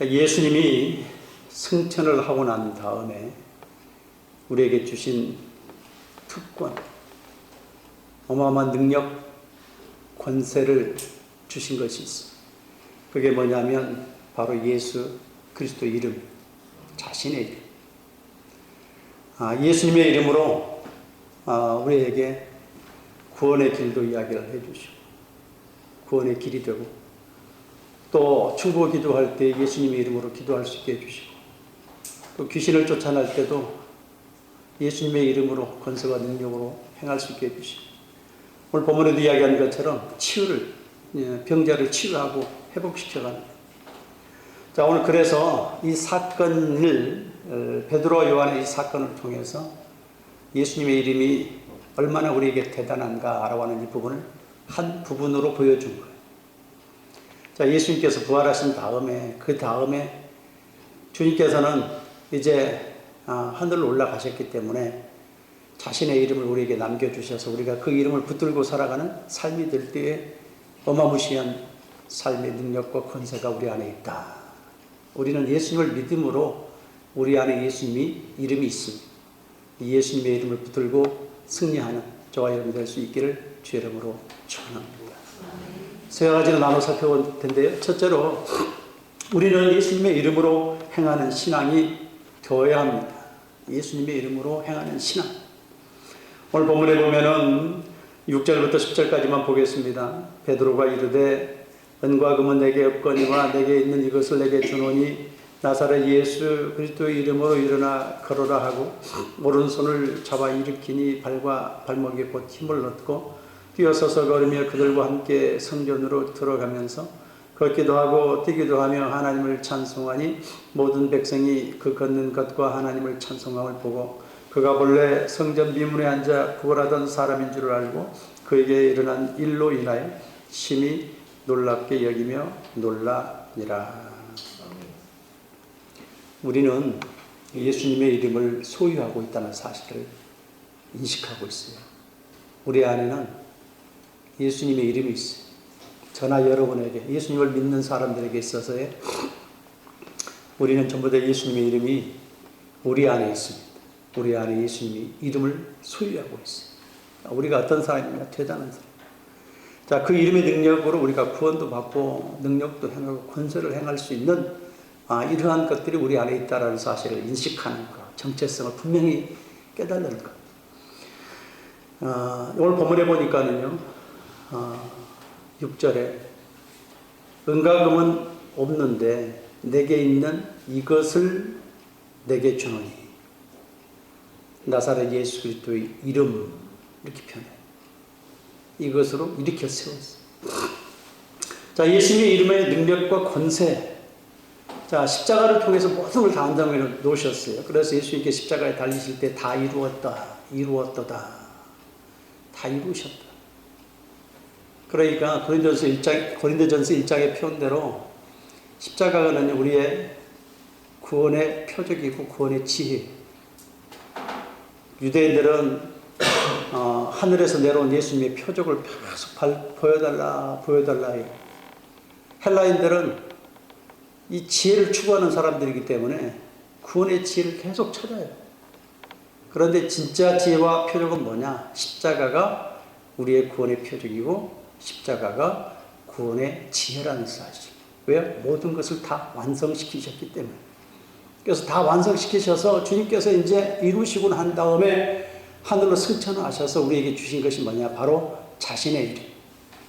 예수님이 승천을 하고 난 다음에 우리에게 주신 특권, 어마어마한 능력, 권세를 주신 것이 있어요. 그게 뭐냐면 바로 예수 그리스도 이름, 자신의 이름. 예수님의 이름으로 우리에게 구원의 길도 이야기를 해주시고, 구원의 길이 되고, 또 중보 기도할 때 예수님의 이름으로 기도할 수 있게 해주시고, 또 귀신을 쫓아낼 때도 예수님의 이름으로 권세와 능력으로 행할 수 있게 해주시고, 오늘 본문에도 이야기한 것처럼 치유를, 병자를 치유하고 회복시켜가는. 자, 오늘 그래서 이 사건을, 베드로와 요한의 이 사건을 통해서 예수님의 이름이 얼마나 우리에게 대단한가 알아가는 이 부분을 한 부분으로 보여준 거예요. 자, 예수님께서 부활하신 다음에, 그 다음에 주님께서는 이제 하늘로 올라가셨기 때문에 자신의 이름을 우리에게 남겨주셔서 우리가 그 이름을 붙들고 살아가는 삶이 될 때에 어마무시한 삶의 능력과 권세가 우리 안에 있다. 우리는 예수님을 믿음으로 우리 안에 예수님이 이름이 있습니다. 이 예수님의 이름을 붙들고 승리하는 저와 여러분 될 수 있기를 주의 이름으로 축원합니다. 세 가지로 나눠 살펴볼 텐데요. 첫째로 우리는 예수님의 이름으로 행하는 신앙이 되어야 합니다. 예수님의 이름으로 행하는 신앙. 오늘 본문에 보면은 6절부터 10절까지만 보겠습니다. 베드로가 이르되 은과 금은 내게 없거니와 내게 있는 이것을 내게 주노니 나사렛 예수 그리스도의 이름으로 일어나 걸어라 하고 오른손을 잡아 일으키니 발과 발목에 곧 힘을 얻고 뛰어서서 걸으며 그들과 함께 성전으로 들어가면서 걷기도 하고 뛰기도 하며 하나님을 찬송하니 모든 백성이 그 걷는 것과 하나님을 찬송함을 보고 그가 본래 성전 미문에 앉아 구걸하던 사람인 줄 알고 그에게 일어난 일로 인하여 심히 놀랍게 여기며 놀라니라. 우리는 예수님의 이름을 소유하고 있다는 사실을 인식하고 있어요. 우리 안에는 예수님의 이름이 있어요. 저나 여러분에게, 예수님을 믿는 사람들에게 있어서의 우리는 전부 다 예수님의 이름이 우리 안에 있습니다. 우리 안에 예수님이 이름을 소유하고 있어요. 우리가 어떤 사람이냐? 대단한 사람. 자, 그 이름의 능력으로 우리가 구원도 받고 능력도 행하고 권세를 행할 수 있는 이러한 것들이 우리 안에 있다는 사실을 인식하는 것, 정체성을 분명히 깨달는 것. 오늘 본문에 보니까는요, 6절에 은과 금은 없는데 내게 있는 이것을 내게 주노니 나사렛 예수 그리스도의 이름 이렇게 표현해요. 이것으로 일으켜 세웠어요. 자, 예수님의 이름의 능력과 권세. 자, 십자가를 통해서 모든 걸 다 안장해 놓으셨어요. 그래서 예수님께 십자가에 달리실 때 다 이루었다, 이루었도다, 다 이루셨다. 그러니까 고린도전서 1장의 표현대로 십자가는 우리의 구원의 표적이고 구원의 지혜. 유대인들은 하늘에서 내려온 예수님의 표적을 계속 보여달라 해요. 헬라인들은 이 지혜를 추구하는 사람들이기 때문에 구원의 지혜를 계속 찾아요. 그런데 진짜 지혜와 표적은 뭐냐? 십자가가 우리의 구원의 표적이고 십자가가 구원의 지혜라는 사실. 왜요? 모든 것을 다 완성시키셨기 때문에. 그래서 다 완성시키셔서 주님께서 이제 이루시고 난 다음에 하늘로 승천하셔서 우리에게 주신 것이 뭐냐? 바로 자신의 이름.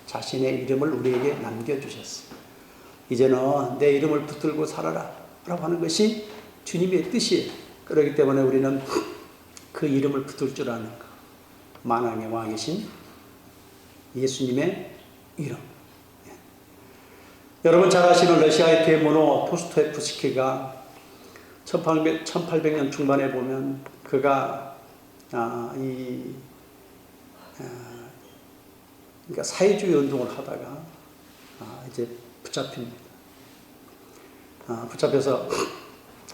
자신의 이름을 우리에게 남겨주셨어요. 이제는 내 이름을 붙들고 살아라 라고 하는 것이 주님의 뜻이에요. 그렇기 때문에 우리는 그 이름을 붙들 줄 아는 것. 만왕의 왕이신 예수님의 이름. 여러분 잘 아시는 러시아의 대문호 도스토옙스키가 1800년 중반에 보면 그가 그러니까 사회주의 운동을 하다가 이제 붙잡힙니다. 붙잡혀서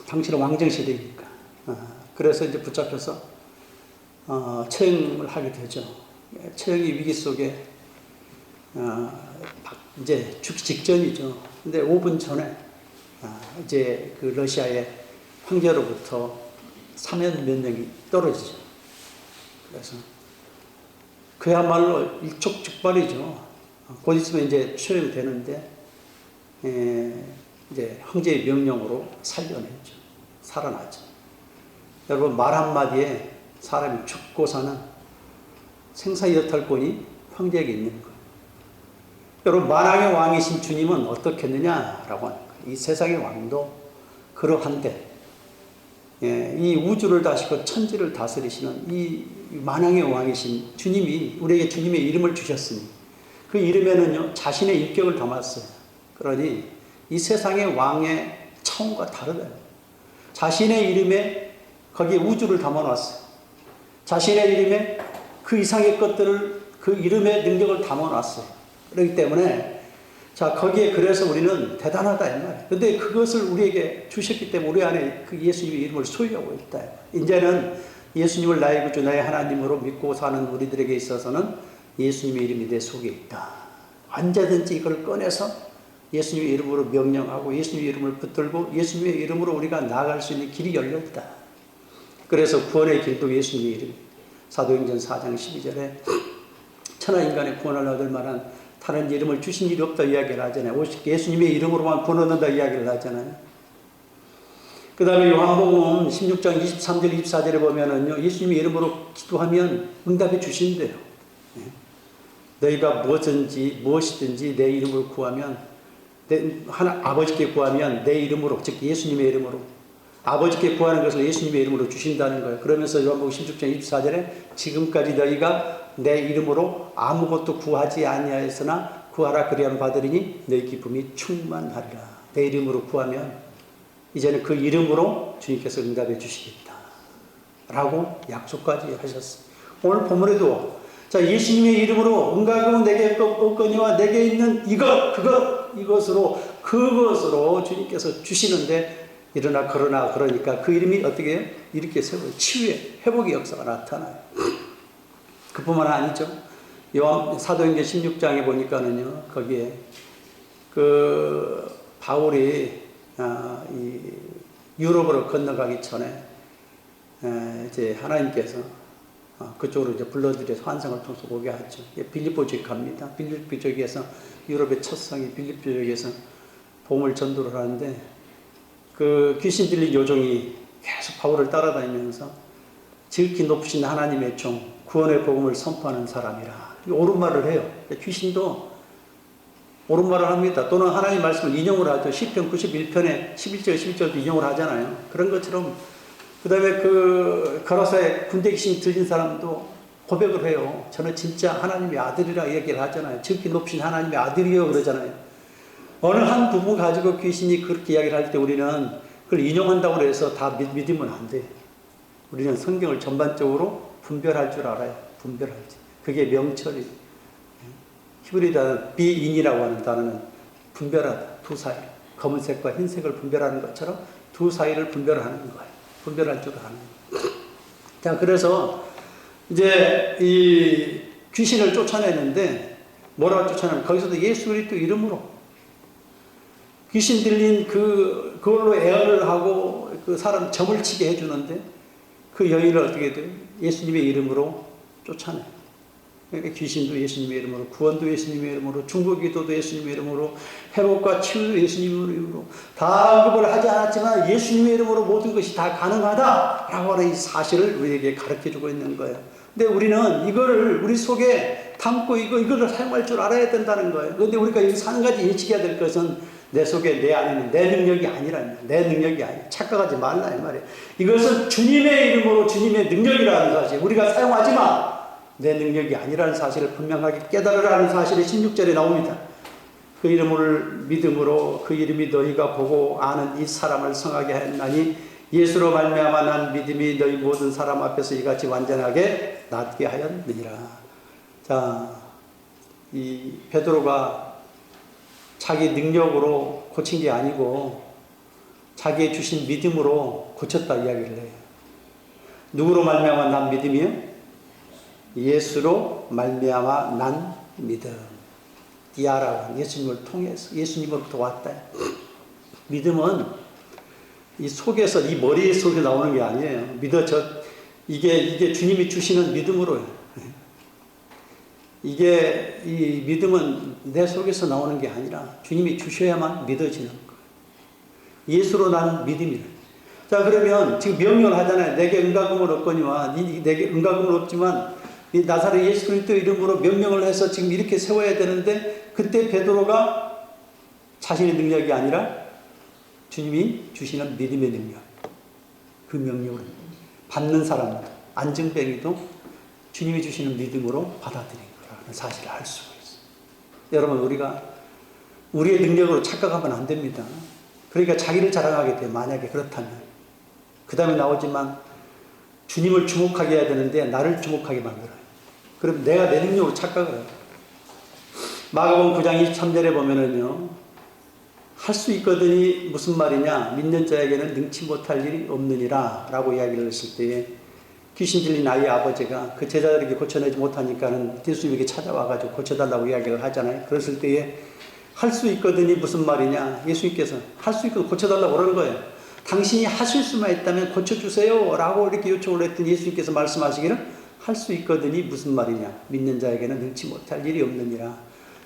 당시는 왕정시대니까 그래서 이제 붙잡혀서 처형을 하게 되죠. 처형의 위기 속에 이제 죽기 직전이죠. 근데 5분 전에 이제 그 러시아의 황제로부터 사면 면역이 떨어지죠. 그래서 그야말로 일촉즉발이죠. 곧 있으면 이제 수령이 되는데 이제 황제의 명령으로 살려냈죠. 살아나죠. 여러분, 말 한마디에 사람이 죽고 사는 생사여탈권이 황제에게 있는 거예요. 여러분, 만왕의 왕이신 주님은 어떻겠느냐라고 하는 거예요. 이 세상의 왕도 그러한데, 이 우주를 다스리고 천지를 다스리시는 이 만왕의 왕이신 주님이 우리에게 주님의 이름을 주셨으니 그 이름에는요 자신의 인격을 담았어요. 그러니 이 세상의 왕의 차원과 다르다. 자신의 이름에 거기에 우주를 담아놨어요. 자신의 이름에 그 이상의 것들을 그 이름의 능력을 담아놨어요. 그렇기 때문에 자 거기에 그래서 우리는 대단하다 이 말이에요. 근데 그것을 우리에게 주셨기 때문에 우리 안에 그 예수님의 이름을 소유하고 있다. 이제는 예수님을 나의 구주 나의 하나님으로 믿고 사는 우리들에게 있어서는 예수님의 이름이 내 속에 있다. 언제든지 이걸 꺼내서 예수님의 이름으로 명령하고 예수님의 이름을 붙들고 예수님의 이름으로 우리가 나아갈 수 있는 길이 열렸다. 그래서 구원의 길도 예수님의 이름. 사도행전 4장 12절에 천하인간의 구원을 얻을 만한 다른 이름을 주신 일이 없다 이야기를 하잖아요. 오직 예수님의 이름으로만 구원 얻는다 이야기를 하잖아요. 그 다음에 요한복음 16장 23절 24절에 보면은요, 예수님의 이름으로 기도하면 응답해 주신대요. 너희가 무엇이든지 내 이름으로 구하면, 아버지께 구하면 내 이름으로, 즉 예수님의 이름으로, 아버지께 구하는 것을 예수님의 이름으로 주신다는 거예요. 그러면서 요한복음 16장 24절에 지금까지 너희가 내 이름으로 아무것도 구하지 아니하였으나 구하라 그리하면 받으리니 너희 기쁨이 충만하리라. 내 이름으로 구하면 이제는 그 이름으로 주님께서 응답해 주시겠다 라고 약속까지 하셨어요. 오늘 본문에도 자 예수님의 이름으로 응답은 내게 없거니와 내게 있는 이것으로 그것으로 주님께서 주시는데 그러니까 그 이름이 어떻게 해요? 이렇게 세워요. 치유의 회복의 역사가 나타나요. 그뿐만 아니죠. 사도행전 16장에 보니까는요, 거기에 그 바울이 이 유럽으로 건너가기 전에 이제 하나님께서 그쪽으로 이제 불러들여서 환상을 통해서 오게 하죠. 빌립보 지역 갑니다. 빌립보 지역에서 유럽의 첫 성이 빌립보 지역에서 복음을 전도를 하는데 그 귀신 들린 요종이 계속 바울을 따라다니면서 지극히 높으신 하나님의 종 구원의 복음을 선포하는 사람이라 옳은 말을 해요. 귀신도 옳은 말을 합니다. 또는 하나님의 말씀을 인용을 하죠. 시편 91편에 11절 11절도 인용을 하잖아요. 그런 것처럼 그 다음에 그 거라사의 군대 귀신 들린 사람도 고백을 해요. 저는 진짜 하나님의 아들이라 얘기를 하잖아요. 지극히 높으신 하나님의 아들이요 그러잖아요. 어느 한 부분 가지고 귀신이 그렇게 이야기를 할 때 우리는 그걸 인용한다고 해서 다 믿으면 안 돼요. 우리는 성경을 전반적으로 분별할 줄 알아요. 분별할지. 그게 명철이. 히브리 단어 비인이라고 하는 단어는 분별하다. 두 사이. 검은색과 흰색을 분별하는 것처럼 두 사이를 분별하는 거예요. 분별할 줄 아는 거예요. 자, 그래서 이제 이 귀신을 쫓아내는데 뭐라고 쫓아내면 거기서도 예수 그리스도 이름으로 귀신 들린 그걸로 애언을 하고 그 사람 점을 치게 해주는데 그 여인을 어떻게 돼요? 예수님의 이름으로 쫓아내요. 그러니까 귀신도 예수님의 이름으로, 구원도 예수님의 이름으로, 중보기도도 예수님의 이름으로, 회복과 치유도 예수님의 이름으로, 다 그걸 하지 않았지만 예수님의 이름으로 모든 것이 다 가능하다라고 하는 이 사실을 우리에게 가르쳐주고 있는 거예요. 근데 우리는 이거를 우리 속에 담고 이거를 사용할 줄 알아야 된다는 거예요. 그런데 우리가 여기서 한 가지 인식해야 될 것은 내 속에 내 안에는 내 능력이 아니라는 내 능력이 아니라 착각하지 말라 이 말이에요. 이것은 주님의 이름으로 주님의 능력이라는 사실 우리가 사용하지만 내 능력이 아니라는 사실을 분명하게 깨달으라는 사실이 16절에 나옵니다. 그 이름을 믿음으로 그 이름이 너희가 보고 아는 이 사람을 성하게 하였나니 예수로 말미암아 난 믿음이 너희 모든 사람 앞에서 이같이 완전하게 낫게 하였느니라. 자, 이 베드로가 자기 능력으로 고친 게 아니고 자기의 주신 믿음으로 고쳤다 이야기를 해요. 누구로 말미암아 난 믿음이요? 예수로 말미암아 난 믿음. 디아라고 예수님을 통해서 예수님으로부터 왔다. 믿음은 이 속에서, 이 머리 속에 나오는 게 아니에요. 이게 주님이 주시는 믿음으로요. 이게, 이 믿음은 내 속에서 나오는 게 아니라 주님이 주셔야만 믿어지는 거예요. 예수로 나는 믿음이래. 자, 그러면 지금 명령을 하잖아요. 내게 은과금을 얻거니와, 내게 은과금을 얻지만, 이 나사렛 예수 그리스도 이름으로 명령을 해서 지금 이렇게 세워야 되는데, 그때 베드로가 자신의 능력이 아니라 주님이 주시는 믿음의 능력, 그 명령을 받는 사람, 안증뱅이도 주님이 주시는 믿음으로 받아들인 거라는 사실을 알 수가 있어요. 여러분, 우리가 우리의 능력으로 착각하면 안 됩니다. 그러니까 자기를 자랑하게 돼요. 만약에 그렇다면. 그 다음에 나오지만 주님을 주목하게 해야 되는데 나를 주목하게 만들어요. 그럼 내가 내 능력으로 착각을 해요. 마가복음 9장 23절에 보면은요, 할 수 있거든이 무슨 말이냐? 믿는 자에게는 능치 못할 일이 없느니라 라고 이야기를 했을 때에 귀신 들린 아이의 아버지가 그 제자들에게 고쳐내지 못하니까는 예수님에게 찾아와가지고 고쳐달라고 이야기를 하잖아요. 그랬을 때에 할 수 있거든이 무슨 말이냐? 예수님께서 할 수 있거든 고쳐달라고 그러는 거예요. 당신이 하실 수만 있다면 고쳐주세요 라고 이렇게 요청을 했더니 예수님께서 말씀하시기를 할 수 있거든이 무슨 말이냐? 믿는 자에게는 능치 못할 일이 없느니라.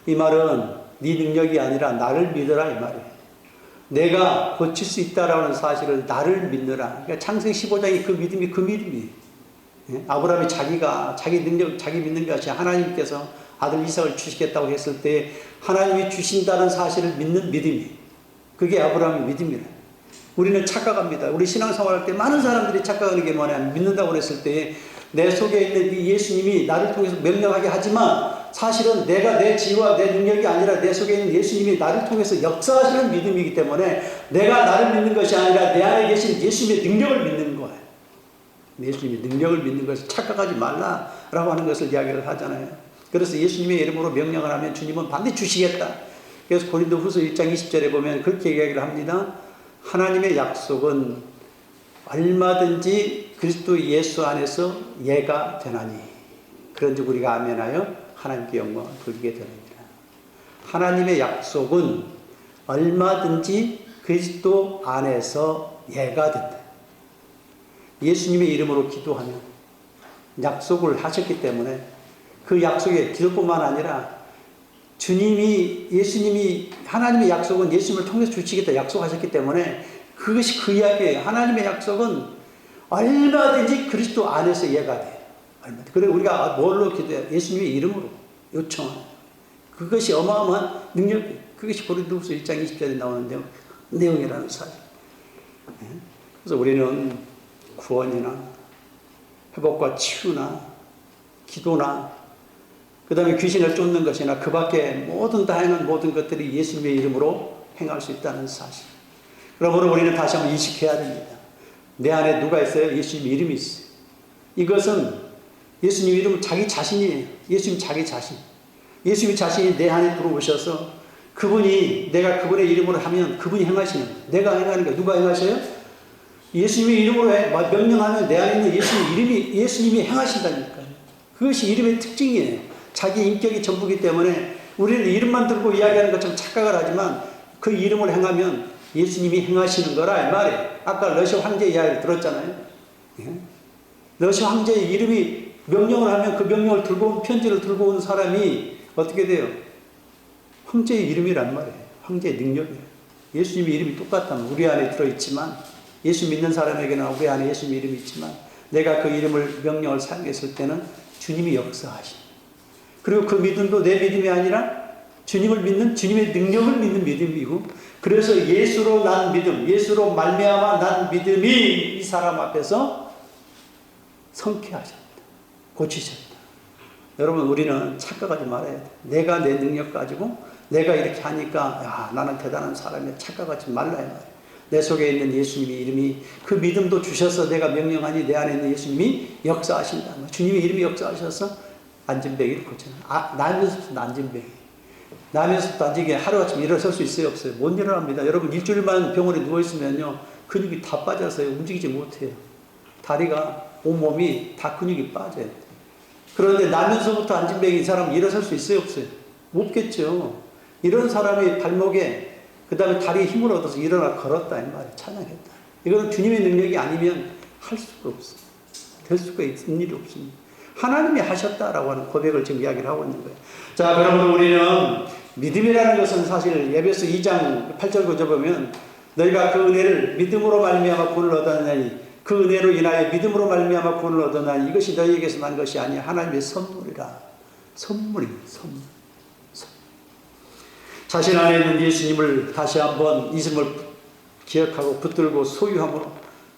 이 말은 네 능력이 아니라 나를 믿어라 이 말이에요. 내가 고칠 수 있다라는 사실을 나를 믿느라. 그러니까 창세기 15장의 그 믿음이 그 믿음이에요. 아브라함이 자기 능력, 자기 믿는 것이 하나님께서 아들 이삭을 주시겠다고 했을 때 하나님이 주신다는 사실을 믿는 믿음이, 그게 아브라함의 믿음이라. 우리는 착각합니다. 우리 신앙생활 할 때 많은 사람들이 착각하는 게 뭐냐면, 믿는다고 했을 때 내 속에 있는 이 예수님이 나를 통해서 명령하게 하지만 사실은 내가 내 지혜와 내 능력이 아니라 내 속에 있는 예수님이 나를 통해서 역사하시는 믿음이기 때문에 내가 나를 믿는 것이 아니라 내 안에 계신 예수님의 능력을 믿는 거예요. 예수님의 능력을 믿는 것을 착각하지 말라라고 하는 것을 이야기를 하잖아요. 그래서 예수님의 이름으로 명령을 하면 주님은 반드시 주시겠다. 그래서 고린도후서 1장 20절에 보면 그렇게 이야기를 합니다. 하나님의 약속은 얼마든지 그리스도 예수 안에서 예가 되나니 그런즉 우리가 아멘하여 하나님께 영광을 돌리게 되느니라. 하나님의 약속은 얼마든지 그리스도 안에서 예가 된다. 예수님의 이름으로 기도하면 약속을 하셨기 때문에 그 약속에 기도뿐만 아니라 예수님이 하나님의 약속은 예수님을 통해서 주시겠다 약속하셨기 때문에 그것이 그 이야기예요. 하나님의 약속은 얼마든지 그리스도 안에서 예가 돼요. 그래 우리가 뭘로 기도해요? 예수님의 이름으로 요청하는 그것이 어마어마한 능력이에요. 그것이 고린도후서 1장 20절에 나오는 내용이라는 사실. 그래서 우리는 구원이나 회복과 치유나 기도나 그 다음에 귀신을 쫓는 것이나 그 밖에 모든 다양한 모든 것들이 예수님의 이름으로 행할 수 있다는 사실. 그러므로 우리는 다시 한번 인식해야 됩니다. 내 안에 누가 있어요? 예수님 이름이 있어요. 이것은 예수님 이름은 자기 자신이에요. 예수님 자기 자신. 예수님 자신이 내 안에 들어오셔서 내가 그분의 이름으로 하면 그분이 행하시는 거예요. 내가 행하는 거예요. 누가 행하셔요? 예수님의 이름으로 명령하면 내 안에 있는 예수님이 행하신다니까요. 그것이 이름의 특징이에요. 자기 인격이 전부기 때문에 우리는 이름만 들고 이야기하는 것처럼 착각을 하지만 그 이름을 행하면 예수님이 행하시는 거라 이 말이에요. 아까 러시아 황제 이야기를 들었잖아요. 러시아 황제의 이름이 명령을 하면 그 명령을 편지를 들고 온 사람이 어떻게 돼요? 황제의 이름이란 말이에요. 황제의 능력이에요. 예수님의 이름이 똑같다면 우리 안에 들어있지만 예수 믿는 사람에게는 우리 안에 예수님의 이름이 있지만 내가 그 이름을 명령을 사용했을 때는 주님이 역사하십니다. 그리고 그 믿음도 내 믿음이 아니라 주님을 믿는 주님의 능력을 믿는 믿음이고 그래서 예수로 난 믿음, 예수로 말미암아 난 믿음이 이 사람 앞에서 성쾌하셨다. 고치셨다. 여러분 우리는 착각하지 말아야 돼. 내가 내 능력 가지고 내가 이렇게 하니까 나는 대단한 사람이야. 착각하지 말라 이 말이야. 내 속에 있는 예수님의 이름이 그 믿음도 주셔서 내가 명령하니 내 안에 있는 예수님이 역사하신다. 주님의 이름이 역사하셔서 안진뱅이를 고쳐요. 나면서부터 안진뱅이. 나면서부터 안진뱅이 하루아침에 일어설 수 있어요? 없어요? 못 일어납니다. 여러분 일주일만 병원에 누워있으면요. 근육이 다 빠져서 움직이지 못해요. 다리가 온몸이 다 근육이 빠져요. 그런데 나면서부터 안진뱅이 이 사람은 일어설 수 있어요? 없어요? 없겠죠. 이런 사람의 발목에 그 다음에 다리에 힘을 얻어서 일어나 걸었다 이 말이에요. 찬양했다. 이거는 주님의 능력이 아니면 할 수가 없어요. 될 수가 있는 일이 없습니다. 하나님이 하셨다라고 하는 고백을 지금 이야기를 하고 있는 거예요. 자, 그러므로 우리는 믿음이라는 것은 사실 에베소 2장 8절 9절 보면 너희가 그 은혜를 믿음으로 말미암아 구원을 얻었나니 그 은혜로 인하여 믿음으로 말미암아 구원을 얻었나니 이것이 너희에게서 난 것이 아니야 하나님의 선물이라. 선물입니다. 선물. 자신 안에 있는 예수님을 다시 한번 이름을 기억하고 붙들고 소유함으로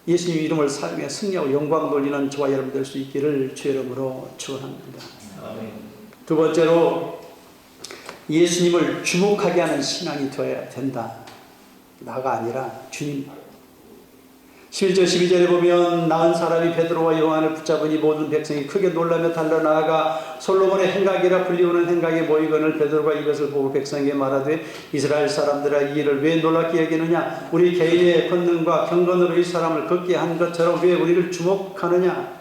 예수님 이름을 사용해 승리하고 영광 돌리는 저와 여러분 될 수 있기를 주의 이름으로 축원합니다. 두 번째로 예수님을 주목하게 하는 신앙이 되어야 된다. 나가 아니라 주님. 11절 12절에 보면 나은 사람이 베드로와 요한을 붙잡으니 모든 백성이 크게 놀라며 달려나가 솔로몬의 행각이라 불리우는 행각에 모이거늘 베드로가 이것을 보고 백성에게 말하되 이스라엘 사람들아 이 일을 왜 놀랍게 여기느냐 우리 개인의 권능과 경건으로 이 사람을 걷게 한 것처럼 왜 우리를 주목하느냐.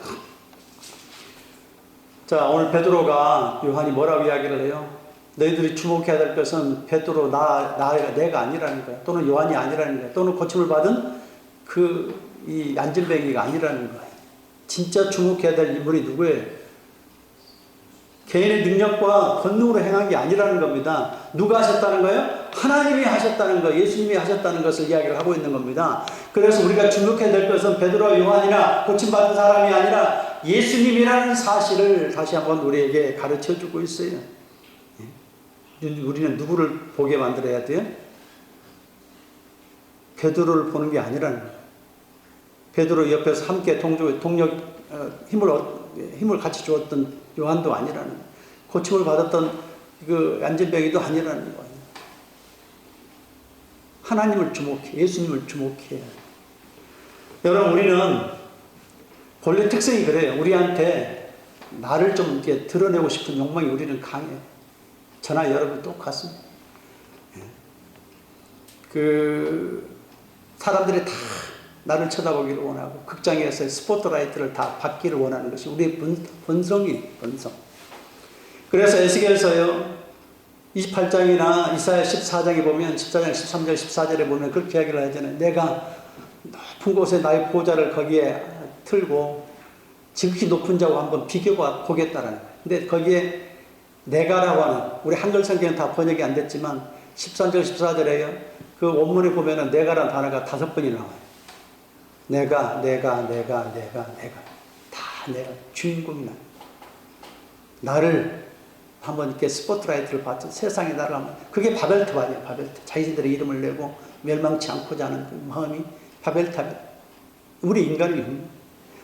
자, 오늘 베드로가 요한이 뭐라고 이야기를 해요? 너희들이 주목해야 될 것은 베드로 내가 아니라는 거야. 또는 요한이 아니라는 거야. 또는 고침을 받은 이 안질뱅이가 아니라는 거예요. 진짜 주목해야 될 인물이 누구예요? 개인의 능력과 권능으로 행한 게 아니라는 겁니다. 누가 하셨다는 거예요? 하나님이 하셨다는 거, 예수님이 하셨다는 것을 이야기를 하고 있는 겁니다. 그래서 우리가 주목해야 될 것은 베드로와 요한이나 고침받은 사람이 아니라 예수님이라는 사실을 다시 한번 우리에게 가르쳐 주고 있어요. 우리는 누구를 보게 만들어야 돼요? 베드로를 보는 게 아니라는 거예요. 베드로 옆에서 함께 힘을 같이 주었던 요한도 아니라는 거예요. 고침을 받았던 그 안진뱅이도 아니라는 거예요. 하나님을 주목해, 예수님을 주목해. 여러분, 우리는 본래 특성이 그래요. 우리한테 나를 좀 이렇게 드러내고 싶은 욕망이 우리는 강해요. 저나 여러분 똑같습니다. 사람들이 다 나를 쳐다보기를 원하고 극장에서 스포트라이트를 다 받기를 원하는 것이 우리의 본성이 본성. 그래서 에스겔서요 28장이나 이사야 14장에 보면 14장 13절 14절에 보면 그렇게 이야기를 하잖아요. 내가 높은 곳에 나의 보좌를 거기에 틀고 지극히 높은 자와 한번 비교가 보겠다라는 거예요. 근데 거기에 내가라고 하는 우리 한글 성경은 다 번역이 안 됐지만 13절 14절에요. 그 원문에 보면은 내가라는 단어가 5번이 나와요. 내가 다 내가 주인공이 나를 한번 이렇게 스포트라이트를 받죠. 세상에 나를 한번 그게 바벨탑이에요. 바벨탑. 자기들의 이름을 내고 멸망치 않고자 하는 그 마음이 바벨탑이에요. 우리 인간이.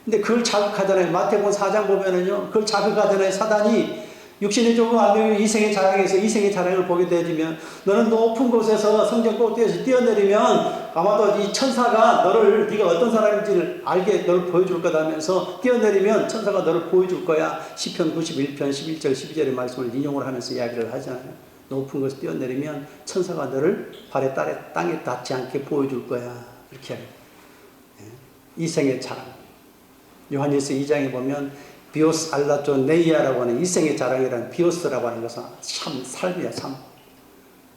근데 그걸 자극하잖아요. 마태복음 4장 보면은요. 그걸 자극하잖아요. 사단이 육신의 조금 안되면 이생의 자랑에서 이생의 자랑을 보게 되지면 너는 높은 곳에서 성전 꼭대기에서 뛰어내리면 아마도 이 천사가 네가 어떤 사람인지를 알게 너를 보여줄 거다 하면서 뛰어내리면 천사가 너를 보여줄 거야. 시편 91편 11절 12절의 말씀을 인용을 하면서 이야기를 하잖아요. 높은 곳에서 뛰어내리면 천사가 너를 발에 땅에 닿지 않게 보여줄 거야. 이렇게 해요. 이생의 자랑. 요한일서 2장에 보면 비오스 알라조 네이아라고 하는 이생의 자랑이라는 비오스라고 하는 것은 참 삶이야, 삶.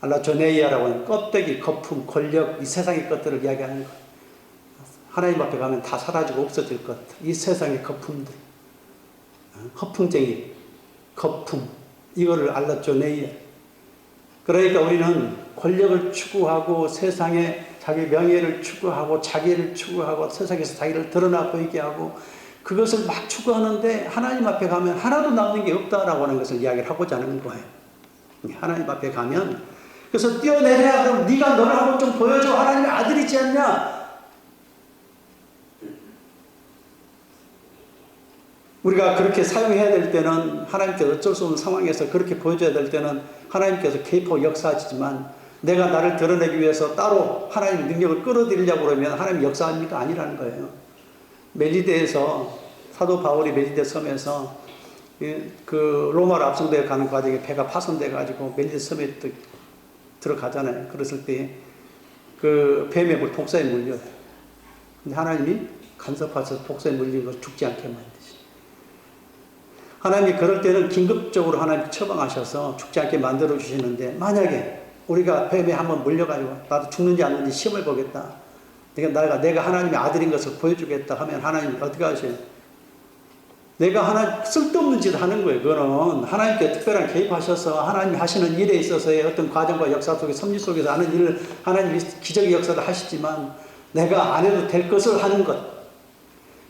알라조 네이아라고 하는 껍데기, 거품, 권력, 이 세상의 것들을 이야기하는 거예요. 하나님 앞에 가면 다 사라지고 없어질 것들. 이 세상의 거품들. 허풍쟁이, 거품. 이거를 알라조 네이아. 그러니까 우리는 권력을 추구하고 세상에 자기 명예를 추구하고 자기를 추구하고 세상에서 자기를 드러나 보이게 하고 그것을 막 추구하는데 하나님 앞에 가면 하나도 남는 게 없다라고 하는 것을 이야기를 하고자 하는 거예요. 하나님 앞에 가면 그래서 뛰어내려야 그럼 네가 너를 한번 좀 보여줘. 하나님의 아들이지 않냐. 우리가 그렇게 사용해야 될 때는 하나님께서 어쩔 수 없는 상황에서 그렇게 보여줘야 될 때는 하나님께서 개입하고 역사하시지만 내가 나를 드러내기 위해서 따로 하나님의 능력을 끌어들이려고 그러면 하나님의 역사하니까 아니라는 거예요. 멜리데에서 사도 바울이 멜리데 섬에서 그 로마로 압송되어 가는 과정에 배가 파손돼 가지고 멜리데 섬에 들어가잖아요. 그랬을 때 그 뱀의 독사에 물려요. 근데 하나님이 간섭하셔서 독사에 물린 걸 죽지 않게 만드시. 하나님이 그럴 때는 긴급적으로 하나님 처방하셔서 죽지 않게 만들어 주시는데 만약에 우리가 뱀에 한번 물려가지고 나도 죽는지 안 죽는지 시험을 보겠다. 내가 하나님의 아들인 것을 보여주겠다 하면 하나님이 어떻게 하셔요? 내가 하나 쓸데없는 짓 하는 거예요. 그거는 하나님께 특별한 개입하셔서 하나님이 하시는 일에 있어서의 어떤 과정과 역사 속에 섭리 속에서 하는 일을 하나님이 기적의 역사를 하시지만 내가 안 해도 될 것을 하는 것,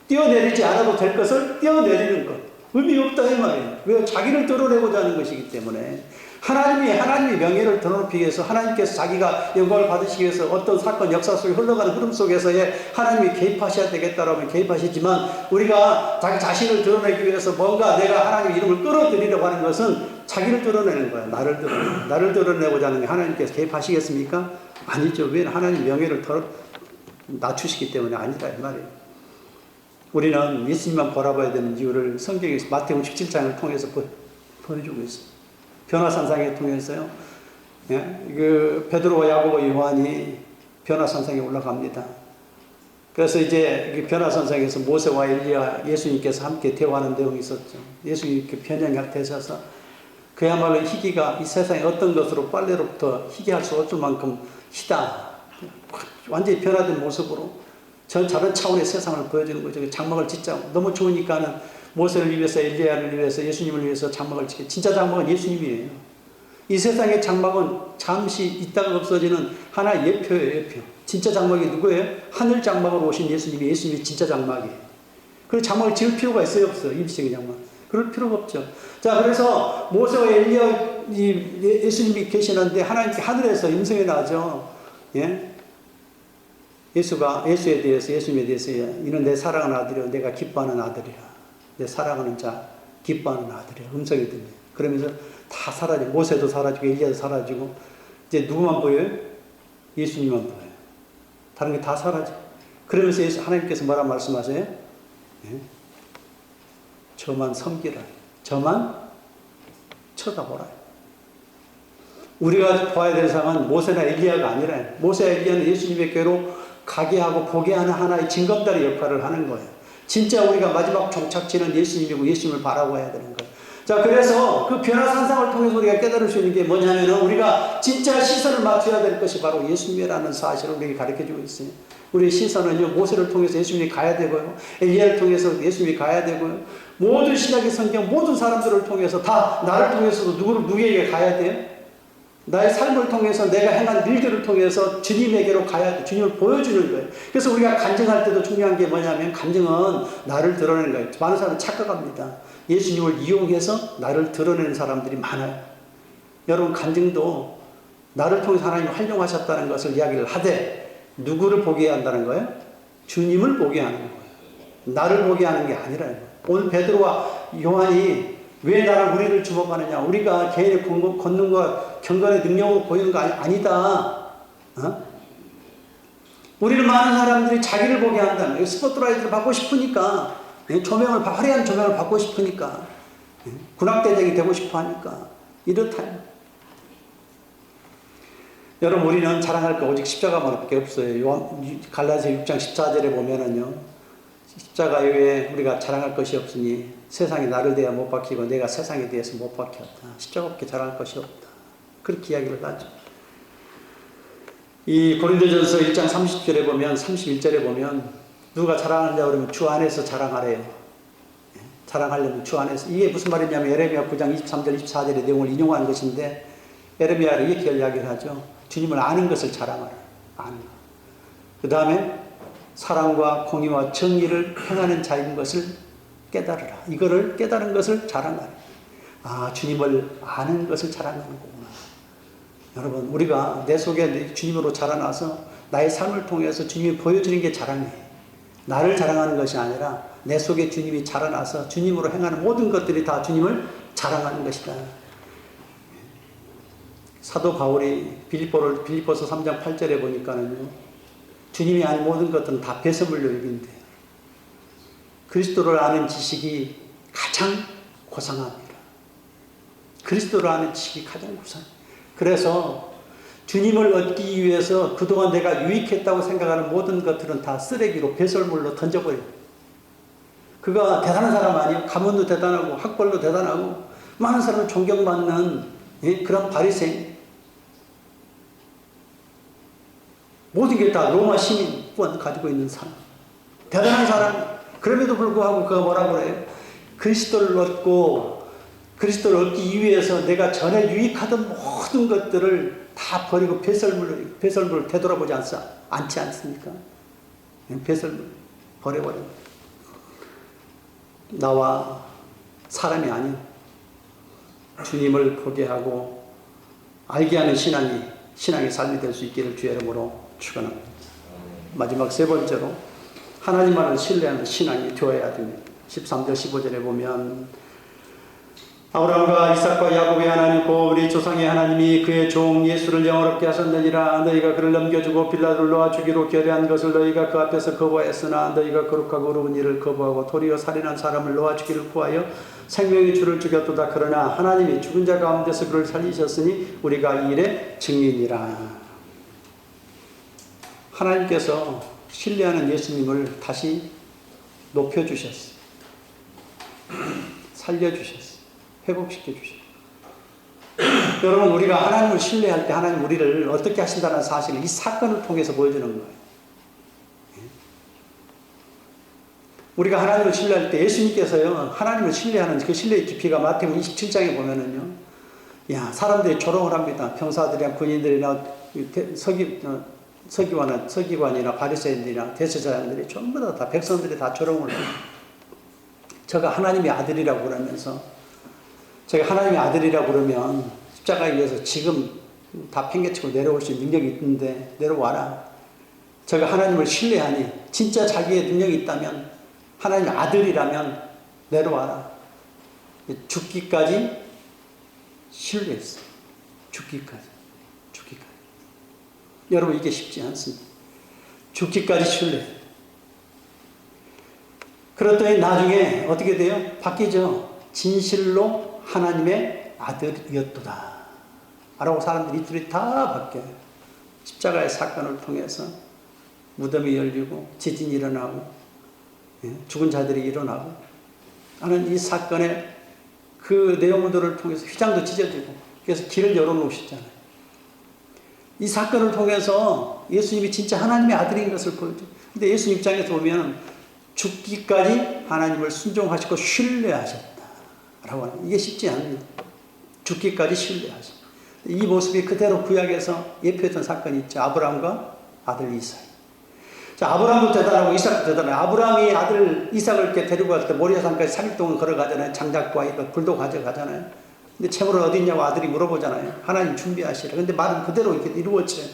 뛰어내리지 않아도 될 것을 뛰어내리는 것, 의미 없다 이 말이에요. 왜? 자기를 드러내고자 하는 것이기 때문에 하나님의 명예를 드러내기 위해서 하나님께서 자기가 영광을 받으시기 위해서 어떤 사건 역사 속에 흘러가는 흐름 속에서의 하나님이 개입하셔야 되겠다라고 하면 개입하시지만 우리가 자기 자신을 드러내기 위해서 뭔가 내가 하나님의 이름을 끌어들이려고 하는 것은 자기를 드러내는 거예요. 나를 드러내고자 하는 게 하나님께서 개입하시겠습니까? 아니죠. 왜? 하나님 명예를 낮추시기 때문에 아니다 이 말이에요. 우리는 예수님만 바라봐야 되는 이유를 성경에서 마태복음 17장을 통해서 보여주고 있어요. 변화산상에 통해서요. 예? 그 베드로와 야고보 요한이 변화산상에 올라갑니다. 그래서 이제 변화산상에서 모세와 엘리야 예수님께서 함께 대화하는 내용이 있었죠. 예수님이 변형이 되셔서 그야말로 희기가 이 세상에 어떤 것으로 빨래로부터 희귀할 수 없을 만큼 희다. 완전히 변화된 모습으로 전 다른 차원의 세상을 보여주는 거죠. 장막을 짓자고. 너무 좋으니까는 모세를 위해서 엘리야를 위해서 예수님을 위해서 장막을 짓게. 진짜 장막은 예수님이에요. 이 세상의 장막은 잠시 있다가 없어지는 하나의 예표예요. 예표. 진짜 장막이 누구예요? 하늘 장막으로 오신 예수님이 진짜 장막이에요. 그래서 장막을 지을 필요가 있어요? 없어요? 임시적인 장막. 그럴 필요가 없죠. 자, 그래서 모세와 엘리야 예수님이 계시는데 하나님께 하늘에서 임성이 나죠. 예? 예수님에 대해서 이는 내 사랑하는 아들이요 내가 기뻐하는 아들이라. 내 사랑하는 자 기뻐하는 아들이라. 음성이 들려요. 그러면서 다 사라지고 모세도 사라지고 엘리야도 사라지고 이제 누구만 보여요? 예수님만 보여요. 다른 게 다 사라져. 그러면서 하나님께서 뭐라 말씀하세요? 예? 저만 섬기라. 저만 쳐다보라. 우리가 봐야 될 상은 모세나 엘리야가 아니라 모세와 엘리야는 예수님의 궤로 가게 하고 보게 하는 하나의 징검다리 역할을 하는 거예요. 진짜 우리가 마지막 종착지는 예수님이고 예수님을 바라봐야 되는 거예요. 자, 그래서 그 변화산상을 통해서 우리가 깨달을 수 있는 게 뭐냐면 우리가 진짜 시선을 맞춰야 될 것이 바로 예수님이라는 사실을 우리에게 가르쳐주고 있어요. 우리의 시선은요, 모세를 통해서 예수님이 가야 되고요, 엘리야를 통해서 예수님이 가야 되고요, 모든 신약의 성경, 모든 사람들을 통해서 다 나를 통해서도 누구에게 가야 돼요? 나의 삶을 통해서 내가 행한 일들을 통해서 주님에게로 가야 돼. 주님을 보여주는 거예요. 그래서 우리가 간증할 때도 중요한 게 뭐냐면 간증은 나를 드러내는 거예요. 많은 사람은 착각합니다. 예수님을 이용해서 나를 드러내는 사람들이 많아요. 여러분 간증도 나를 통해서 하나님이 활용하셨다는 것을 이야기를 하되 누구를 보게 한다는 거예요? 주님을 보게 하는 거예요. 나를 보게 하는 게 아니라요. 오늘 베드로와 요한이 왜 나를 우리를 주목하느냐? 우리가 개인의 권능과 경건의 능력으로 보이는 거 아니다. 어? 우리는 많은 사람들이 자기를 보게 한다는 거예요. 스포트라이트를 받고 싶으니까, 화려한 조명을 받고 싶으니까, 군악대장이 되고 싶어 하니까 이렇다. 여러분 우리는 자랑할 거 오직 십자가만밖에 없어요. 갈라디아 6장 14절에 보면은요, 십자가 외에 우리가 자랑할 것이 없으니 세상이 나를 대하여 못 박히고 내가 세상에 대해서 못 박혔다. 십자가밖에 자랑할 것이 없다. 그렇게 이야기를 하죠. 이 고린도전서 1장 30절에 보면 31절에 보면 누가 자랑하느냐 그러면 주 안에서 자랑하래요. 자랑하려면 주 안에서. 이게 무슨 말이냐면 에레미야 9장 23절 24절의 내용을 인용하는 것인데 에레미야를 이렇게 이야기를 하죠. 주님을 아는 것을 자랑하라. 아는 것. 그 다음에 사랑과 공의와 정의를 행하는 자인 것을 깨달으라. 이거를 깨달은 것을 자랑하라. 아, 주님을 아는 것을 자랑하는 거구나. 여러분, 우리가 내 속에 주님으로 자라나서 나의 삶을 통해서 주님이 보여주는 게 자랑이에요. 나를 자랑하는 것이 아니라 내 속에 주님이 자라나서 주님으로 행하는 모든 것들이 다 주님을 자랑하는 것이다. 사도 바울이 빌립보서 3장 8절에 보니까는요, 주님이 아는 모든 것들은 다 배설물로 여긴대요. 그리스도를 아는 지식이 가장 고상합니다. 그리스도를 아는 지식이 가장 고상합니다. 그래서 주님을 얻기 위해서 그동안 내가 유익했다고 생각하는 모든 것들은 다 쓰레기로 배설물로 던져버려요. 그가 대단한 사람 아니에요. 가문도 대단하고 학벌도 대단하고 많은 사람을 존경받는 그런 바리새인. 모든 게 다 로마 시민권 가지고 있는 사람. 대단한 사람. 그럼에도 불구하고 그가 뭐라고 그래요? 그리스도를 얻고 그리스도를 얻기 위해서 내가 전에 유익하던 모든 것들을 다 버리고 배설물을 되돌아보지 않지 않습니까? 배설물 버려버려. 나와 사람이 아닌 주님을 보게 하고 알게 하는 신앙의 삶이 될 수 있기를 주의 이름으로 축원합니다. 마지막 세 번째로 하나님만을 신뢰하는 신앙이 되어야 됩니다. 13절 15절에 보면 아브라함과 이삭과 야곱의 하나님 곧 우리 조상의 하나님이 그의 종 예수를 영원롭게 하셨느니라. 너희가 그를 넘겨주고 빌라도를 놓아 주기로 결의한 것을 너희가 그 앞에서 거부하였으나 너희가 거룩하고 어려운 일을 거부하고 도리어 살인한 사람을 놓아 주기를 구하여 생명의 주를 죽였도다. 그러나 하나님이 죽은 자 가운데서 그를 살리셨으니 우리가 이 일의 증인이라. 하나님께서 신뢰하는 예수님을 다시 높여주셨어요. 살려주셨어요. 회복시켜 주셨어요. 여러분, 우리가 하나님을 신뢰할 때 하나님 우리를 어떻게 하신다는 사실을 이 사건을 통해서 보여주는 거예요. 우리가 하나님을 신뢰할 때 예수님께서요, 하나님을 신뢰하는 그 신뢰의 깊이가 마태복음 27장에 보면은요, 야, 사람들이 조롱을 합니다. 병사들이나 군인들이나 서기관이나 바리새인들이나 대제사장들이 전부 다 백성들이 다 조롱을 해요. 저가 하나님의 아들이라고 그러면서, 저가 하나님의 아들이라고 그러면 십자가에 의해서 지금 다 팽개치고 내려올 수 있는 능력이 있는데 내려와라. 저가 하나님을 신뢰하니, 진짜 자기의 능력이 있다면, 하나님의 아들이라면 내려와라. 죽기까지 신뢰했어요. 죽기까지. 여러분, 이게 쉽지 않습니다. 죽기까지 신뢰. 그랬더니 나중에 어떻게 돼요? 바뀌죠. 진실로 하나님의 아들이었도다 라고 사람들이 둘이 다 바뀌어요. 십자가의 사건을 통해서 무덤이 열리고 지진이 일어나고 죽은 자들이 일어나고 하는 이 사건의 그 내용들을 통해서 휘장도 찢어지고, 그래서 길을 열어놓으셨잖아요. 이 사건을 통해서 예수님이 진짜 하나님의 아들인 것을 보여줘요. 근데 예수 입장에서 보면 죽기까지 하나님을 순종하시고 신뢰하셨다 라고 하는, 이게 쉽지 않습니다. 죽기까지 신뢰하셨다. 이 모습이 그대로 구약에서 예표했던 사건이 있죠. 아브라함과 아들 이삭. 자, 아브라함도 대단하고 이삭도 대단해요. 아브라함이 아들 이삭을 이렇게 데리고 갈 때 모리아산까지 3일 동안 걸어가잖아요. 장작과 이거 불도 가져가잖아요. 근데 채물은 어디 있냐고 아들이 물어보잖아요. 하나님 준비하시라. 근데 말은 그대로 이렇게 이루어져요.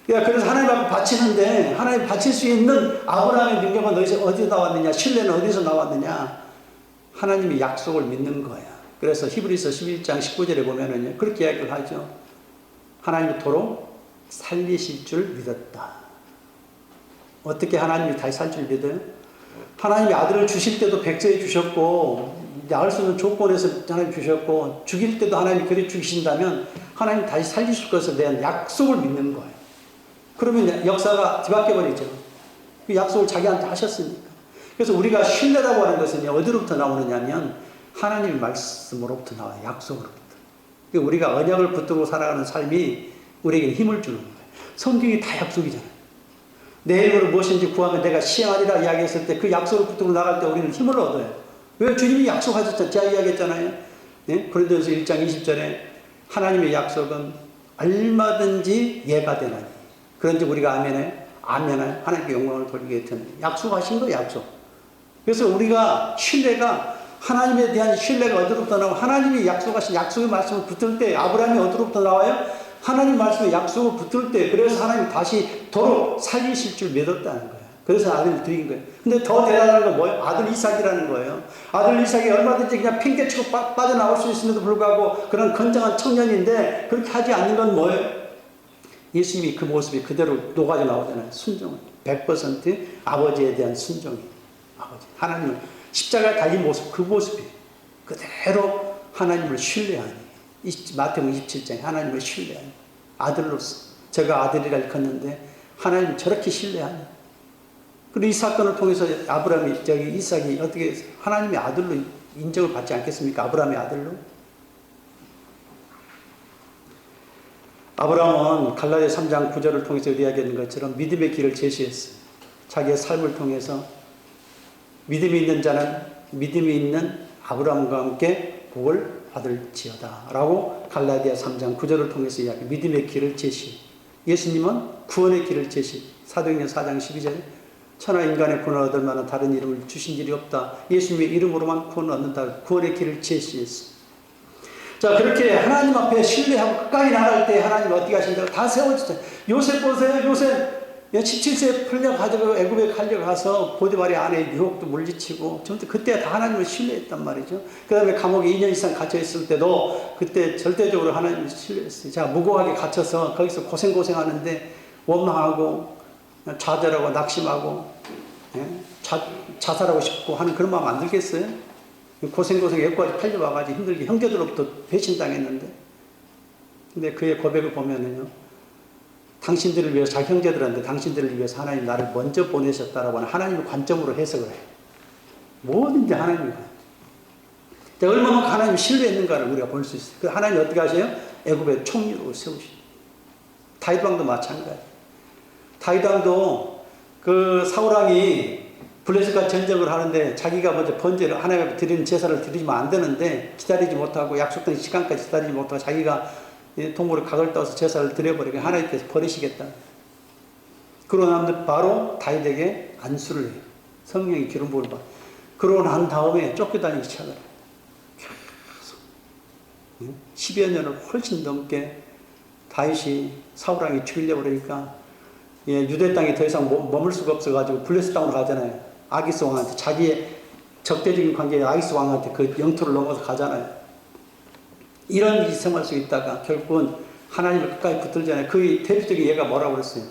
그래서 하나님 앞에 바치는데, 하나님 바칠 수 있는 아브라함의 능력은 어디서 나왔느냐, 신뢰는 어디서 나왔느냐, 하나님의 약속을 믿는 거야. 그래서 히브리서 11장 19절에 보면은요, 그렇게 이야기를 하죠. 하나님이 도로 살리실 줄 믿었다. 어떻게 하나님이 다시 살 줄 믿어요? 하나님이 아들을 주실 때도 백제해 주셨고, 낳을 수 있는 조건에서 하나님 주셨고, 죽일 때도 하나님이 그래 주신다면 하나님 다시 살리실 것에 대한 약속을 믿는 거예요. 그러면 역사가 뒤바뀌어 버리죠. 그 약속을 자기한테 하셨으니까. 그래서 우리가 신뢰라고 하는 것은 어디로부터 나오느냐면 하나님의 말씀으로부터 나와요. 약속으로부터. 우리가 언약을 붙들고 살아가는 삶이 우리에게 힘을 주는 거예요. 성경이 다 약속이잖아요. 내 이름으로 무엇인지 구하면 내가 시행하리라 이야기했을 때 그 약속을 붙들고 나갈 때 우리는 힘을 얻어요. 왜? 주님이 약속하셨잖아요. 제가 이야기했잖아요. 네? 고린도전서 1장 20절에 하나님의 약속은 얼마든지 예가 되나니, 그런지 우리가 아멘해 하나님께 영광을 돌리게 되는 약속하신 거 약속. 그래서 우리가 신뢰가, 하나님에 대한 신뢰가 어디로부터 나오고, 하나님이 약속하신 약속의 말씀을 붙들 때 아브라함이 어디로부터 나와요? 하나님 말씀의 약속을 붙들 때, 그래서 하나님 다시 도로 살리실 줄 믿었다는 거예요. 그래서 아들을 드린 거예요. 근데 더 대단한 건 뭐예요? 아들 이삭이라는 거예요. 아들 이삭이 얼마든지 그냥 핑계치고 빠져나올 수 있음에도 불구하고 그런 건장한 청년인데 그렇게 하지 않는 건 뭐예요? 예수님이 그 모습이 그대로 녹아져 나오잖아요. 순종은 100% 아버지에 대한 순종이. 아버지 하나님을 십자가에 달린 모습, 그 모습이 그대로 하나님을 신뢰하니, 마태복음 27장에 하나님을 신뢰하니, 아들로서 제가 아들이라 일컫는데 하나님 저렇게 신뢰하니. 그리고 이 사건을 통해서 아브라함이, 이삭이 어떻게 하나님의 아들로 인정을 받지 않겠습니까? 아브라함의 아들로. 아브라함은 갈라디아 3장 9절을 통해서 이야기하는 것처럼 믿음의 길을 제시했어요. 자기의 삶을 통해서 믿음이 있는 자는 믿음이 있는 아브라함과 함께 복을 받을지어다 라고 갈라디아 3장 9절을 통해서 이야기, 믿음의 길을 제시. 예수님은 구원의 길을 제시. 사도행전 4장 12절에 천하 인간의 구원을 얻을 만한 다른 이름을 주신 일이 없다. 예수님의 이름으로만 구원을 얻는다. 구원의 길을 제시했어. 자, 그렇게 하나님 앞에 신뢰하고 가까이 나갈 때 하나님 어떻게 하신다고 다 세워주세요. 요셉 보세요. 요셉 17세에 풀려가지고 애굽에 갈려가서 보디발의 아내의 유혹도 물리치고 전부 그때 다 하나님을 신뢰했단 말이죠. 그 다음에 감옥에 2년 이상 갇혀있을 때도 그때 절대적으로 하나님을 신뢰했어요. 자, 무고하게 갇혀서 거기서 고생하는데 원망하고 좌절하고 낙심하고 자살하고 싶고 하는 그런 마음 안 들겠어요? 애국까지 팔려와가지고 힘들게 형제들로부터 배신당했는데, 근데 그의 고백을 보면은요, 당신들을 위해서, 자기 형제들한테 당신들을 위해서 하나님 나를 먼저 보내셨다라고 하는 하나님의 관점으로 해석을 해요. 뭐든지 하나님이 얼마나 하나님 신뢰했는가를 우리가 볼 수 있어요. 그 하나님 어떻게 하세요? 애굽의 총리로 세우시죠. 다윗 왕도 마찬가지. 다윗 왕도 그 사울왕이 블레셋과 전쟁을 하는데 자기가 먼저 번제를 하나님 앞에 드리는 제사를 드리면 안 되는데 기다리지 못하고 약속된 시간까지 기다리지 못하고 자기가 동물의 각을 떠서 제사를 드려버리고 하나님께서 버리시겠다. 그러고 나면 바로 다윗에게 안수를 해요. 성령이 기름 부음을 받아. 그러고 난 다음에 쫓겨다니기 시작을 해요. 계속 10여 년을 훨씬 넘게 다윗이 사울왕이 죽이려고 그러니까 유대 땅에 더 이상 머물 수가 없어가지고 블레셋 땅으로 가잖아요. 아기스 왕한테, 자기의 적대적인 관계의 아기스 왕한테 그 영토를 넘어서 가잖아요. 이런 일이 생활 수 있다가 결국은 하나님을 끝까지 붙들잖아요. 그 대표적인 예가 뭐라고 그랬어요?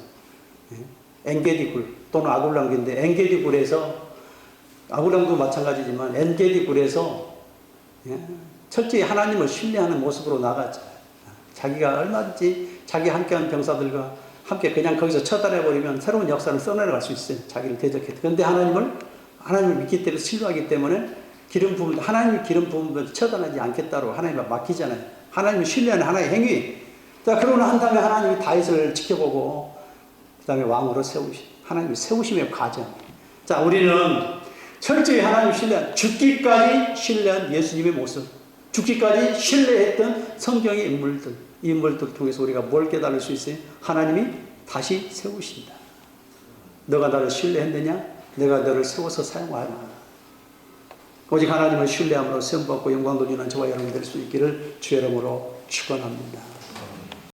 엔게디굴 또는 아둘람굴인데, 엔게디굴에서, 아둘람도 마찬가지지만 엔게디굴에서 철저히 하나님을 신뢰하는 모습으로 나가죠. 자기가 얼마든지 자기 함께한 병사들과 함께 그냥 거기서 처단해버리면 새로운 역사를 써내려갈 수 있어요. 자기를 대적해. 그런데 하나님을 믿기 때문에, 신뢰하기 때문에 기름 부음, 하나님이 기름 부음을 처단하지 않겠다고 하나님을 맡기잖아요. 하나님을 신뢰하는 하나의 행위. 자, 그러고 난 다음에 하나님이 다윗을 지켜보고, 그 다음에 왕으로 하나님이 세우심의 과정. 자, 우리는 철저히 하나님을 신뢰한, 죽기까지 신뢰한 예수님의 모습, 죽기까지 신뢰했던 성경의 이 인물들 통해서 우리가 뭘 깨달을 수 있어요? 하나님이 다시 세우신다. 너가 나를 신뢰했느냐? 내가 너를 세워서 사용하라. 오직 하나님을 신뢰함으로 세움받고 영광 돌리는 저와 여러분 될 수 있기를 주의 이름으로 축원합니다.